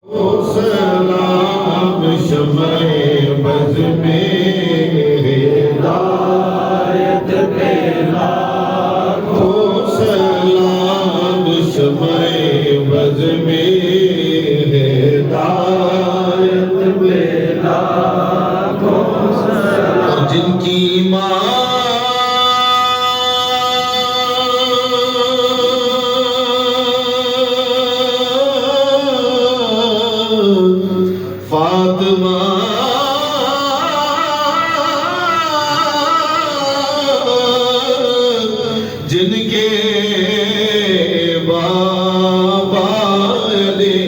सलाम शम्ए बज़ में हिदायत पे लाखों सलाम शम्ए बज़ में हिदायत पे लाखों सलाम। और जिनकी माँ फातिमा जिनके बाबा अली,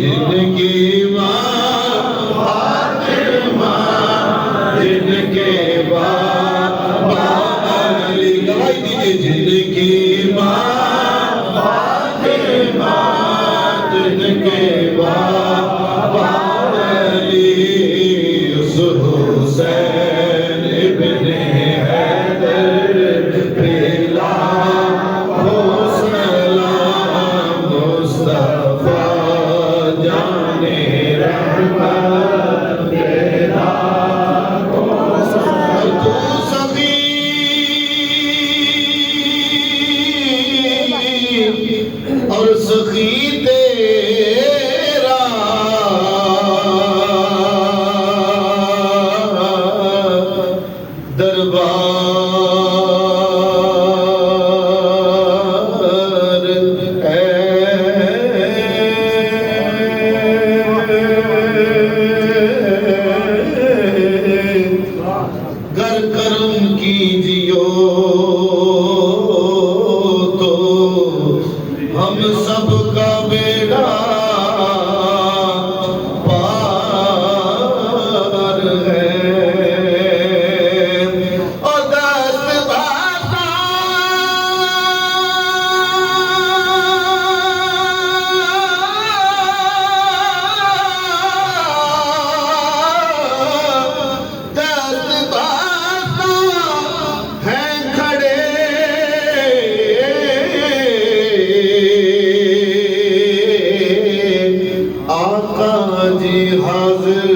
जिनकी माँ फातिमा, जिनके बाबा अली, गवाही दीजिए, जिनकी माँ फातिमा, जिनके बाबा हुसैन इब्ने हैदर पे लाखों सलाम। मुस्तफा जाने रहमत पे लाखों सलाम। तू सभी और सखी तेरा दरबार है। गर करम कीजियो तो हम सबका बेड़ा पार है। आका जी हाजिर